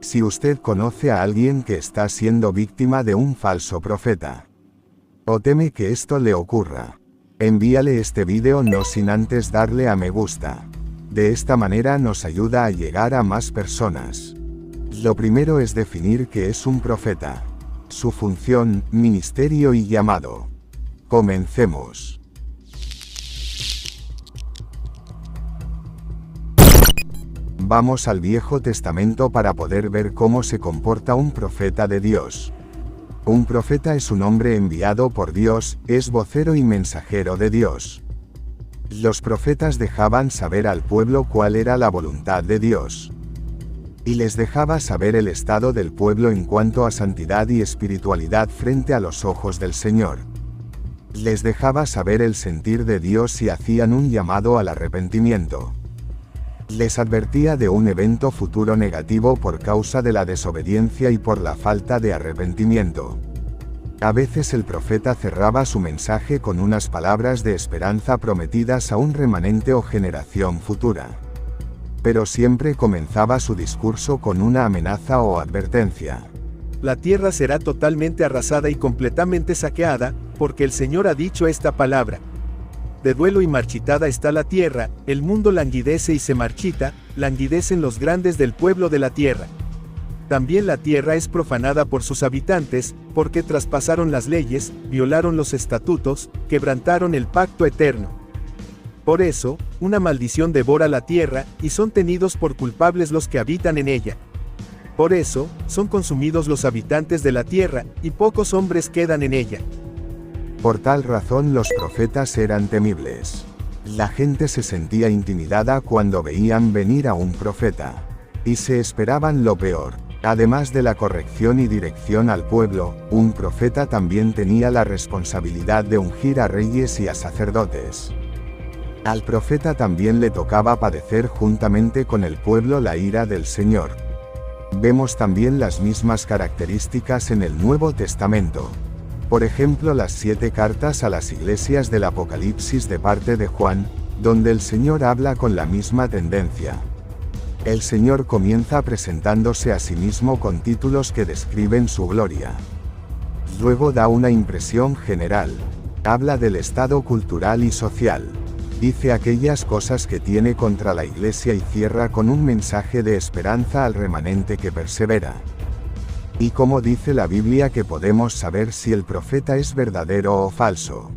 Si usted conoce a alguien que está siendo víctima de un falso profeta, o teme que esto le ocurra, envíale este video no sin antes darle a me gusta. De esta manera nos ayuda a llegar a más personas. Lo primero es definir qué es un profeta, su función, ministerio y llamado. Comencemos. Vamos al Viejo Testamento para poder ver cómo se comporta un profeta de Dios. Un profeta es un hombre enviado por Dios, es vocero y mensajero de Dios. Los profetas dejaban saber al pueblo cuál era la voluntad de Dios. Y les dejaba saber el estado del pueblo en cuanto a santidad y espiritualidad frente a los ojos del Señor. Les dejaba saber el sentir de Dios si hacían un llamado al arrepentimiento. Les advertía de un evento futuro negativo por causa de la desobediencia y por la falta de arrepentimiento. A veces el profeta cerraba su mensaje con unas palabras de esperanza prometidas a un remanente o generación futura. Pero siempre comenzaba su discurso con una amenaza o advertencia. La tierra será totalmente arrasada y completamente saqueada, porque el Señor ha dicho esta palabra. De duelo y marchitada está la tierra, el mundo languidece y se marchita, languidecen los grandes del pueblo de la tierra. También la tierra es profanada por sus habitantes, porque traspasaron las leyes, violaron los estatutos, quebrantaron el pacto eterno. Por eso, una maldición devora la tierra, y son tenidos por culpables los que habitan en ella. Por eso, son consumidos los habitantes de la tierra, y pocos hombres quedan en ella. Por tal razón los profetas eran temibles. La gente se sentía intimidada cuando veían venir a un profeta. Y se esperaban lo peor. Además de la corrección y dirección al pueblo, un profeta también tenía la responsabilidad de ungir a reyes y a sacerdotes. Al profeta también le tocaba padecer juntamente con el pueblo la ira del Señor. Vemos también las mismas características en el Nuevo Testamento. Por ejemplo, las 7 cartas a las iglesias del Apocalipsis de parte de Juan, donde el Señor habla con la misma tendencia. El Señor comienza presentándose a sí mismo con títulos que describen su gloria. Luego da una impresión general. Habla del estado cultural y social. Dice aquellas cosas que tiene contra la iglesia y cierra con un mensaje de esperanza al remanente que persevera. Y como dice la Biblia que podemos saber si el profeta es verdadero o falso.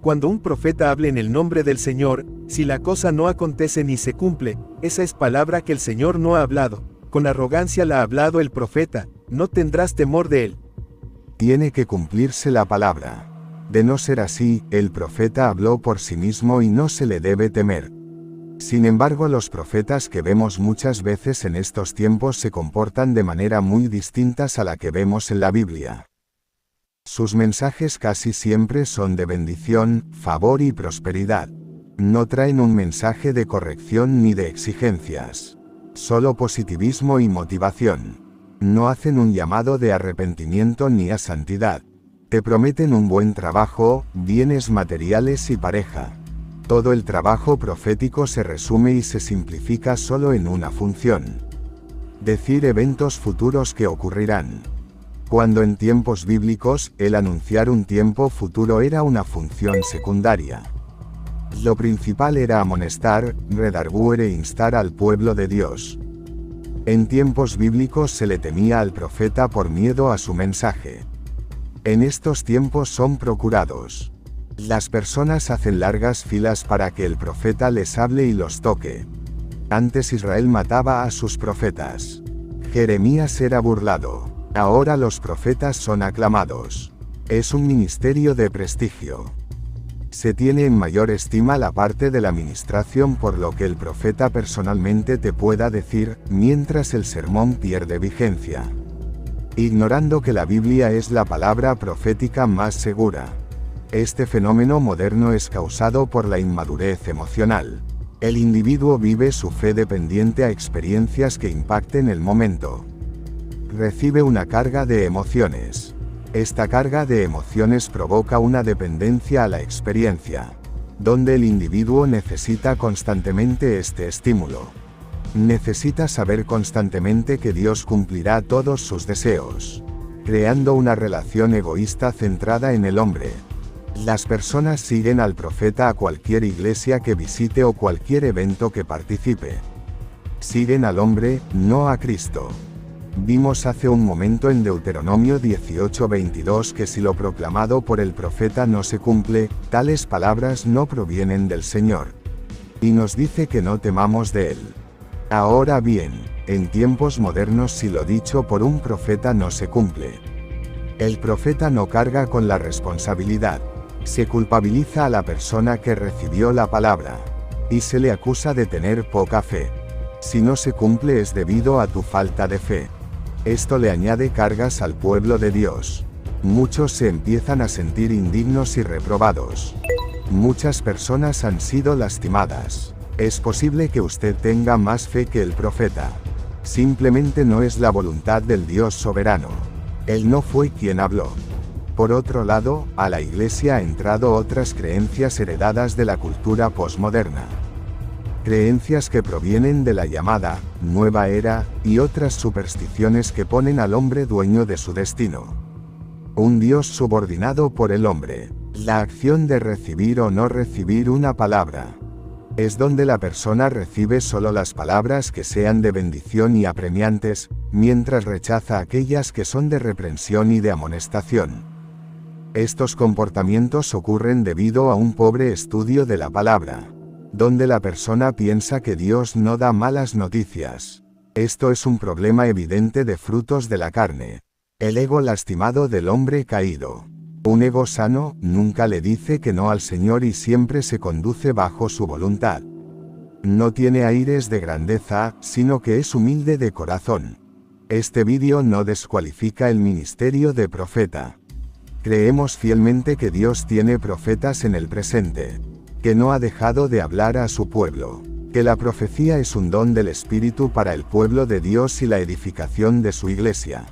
Cuando un profeta hable en el nombre del Señor, si la cosa no acontece ni se cumple, esa es palabra que el Señor no ha hablado. Con arrogancia la ha hablado el profeta, no tendrás temor de él. Tiene que cumplirse la palabra. De no ser así, el profeta habló por sí mismo y no se le debe temer. Sin embargo, los profetas que vemos muchas veces en estos tiempos se comportan de manera muy distintas a la que vemos en la Biblia. Sus mensajes casi siempre son de bendición, favor y prosperidad. No traen un mensaje de corrección ni de exigencias. Solo positivismo y motivación. No hacen un llamado de arrepentimiento ni a santidad. Te prometen un buen trabajo, bienes materiales y pareja. Todo el trabajo profético se resume y se simplifica solo en una función. Decir eventos futuros que ocurrirán. Cuando en tiempos bíblicos, el anunciar un tiempo futuro era una función secundaria. Lo principal era amonestar, redarguir e instar al pueblo de Dios. En tiempos bíblicos se le temía al profeta por miedo a su mensaje. En estos tiempos son procurados. Las personas hacen largas filas para que el profeta les hable y los toque. Antes Israel mataba a sus profetas. Jeremías era burlado. Ahora los profetas son aclamados. Es un ministerio de prestigio. Se tiene en mayor estima la parte de la ministración por lo que el profeta personalmente te pueda decir, mientras el sermón pierde vigencia. Ignorando que la Biblia es la palabra profética más segura. Este fenómeno moderno es causado por la inmadurez emocional. El individuo vive su fe dependiente a experiencias que impacten el momento. Recibe una carga de emociones. Esta carga de emociones provoca una dependencia a la experiencia, donde el individuo necesita constantemente este estímulo. Necesita saber constantemente que Dios cumplirá todos sus deseos, creando una relación egoísta centrada en el hombre. Las personas siguen al profeta a cualquier iglesia que visite o cualquier evento que participe. Siguen al hombre, no a Cristo. Vimos hace un momento en Deuteronomio 18:22 que si lo proclamado por el profeta no se cumple, tales palabras no provienen del Señor. Y nos dice que no temamos de él. Ahora bien, en tiempos modernos si lo dicho por un profeta no se cumple, el profeta no carga con la responsabilidad. Se culpabiliza a la persona que recibió la palabra, y se le acusa de tener poca fe. Si no se cumple es debido a tu falta de fe. Esto le añade cargas al pueblo de Dios. Muchos se empiezan a sentir indignos y reprobados. Muchas personas han sido lastimadas. Es posible que usted tenga más fe que el profeta. Simplemente no es la voluntad del Dios soberano. Él no fue quien habló. Por otro lado, a la iglesia ha entrado otras creencias heredadas de la cultura posmoderna. Creencias que provienen de la llamada nueva era, y otras supersticiones que ponen al hombre dueño de su destino. Un Dios subordinado por el hombre. La acción de recibir o no recibir una palabra es donde la persona recibe solo las palabras que sean de bendición y apremiantes, mientras rechaza aquellas que son de reprensión y de amonestación. Estos comportamientos ocurren debido a un pobre estudio de la palabra, donde la persona piensa que Dios no da malas noticias. Esto es un problema evidente de frutos de la carne. El ego lastimado del hombre caído. Un ego sano nunca le dice que no al Señor y siempre se conduce bajo su voluntad. No tiene aires de grandeza, sino que es humilde de corazón. Este vídeo no descualifica el ministerio de profeta. Creemos fielmente que Dios tiene profetas en el presente, que no ha dejado de hablar a su pueblo, que la profecía es un don del Espíritu para el pueblo de Dios y la edificación de su iglesia.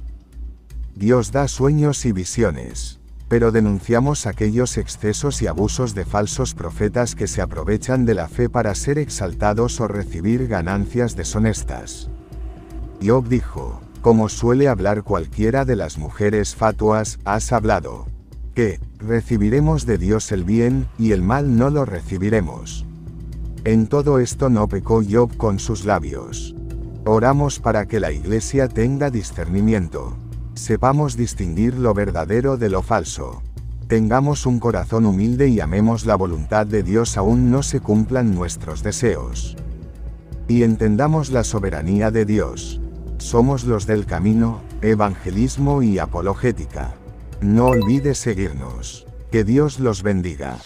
Dios da sueños y visiones. Pero denunciamos aquellos excesos y abusos de falsos profetas que se aprovechan de la fe para ser exaltados o recibir ganancias deshonestas. Job dijo, como suele hablar cualquiera de las mujeres fatuas, has hablado, que recibiremos de Dios el bien, y el mal no lo recibiremos. En todo esto no pecó Job con sus labios. Oramos para que la iglesia tenga discernimiento. Sepamos distinguir lo verdadero de lo falso. Tengamos un corazón humilde y amemos la voluntad de Dios aún no se cumplan nuestros deseos. Y entendamos la soberanía de Dios. Somos los del camino, evangelismo y apologética. No olvide seguirnos. Que Dios los bendiga.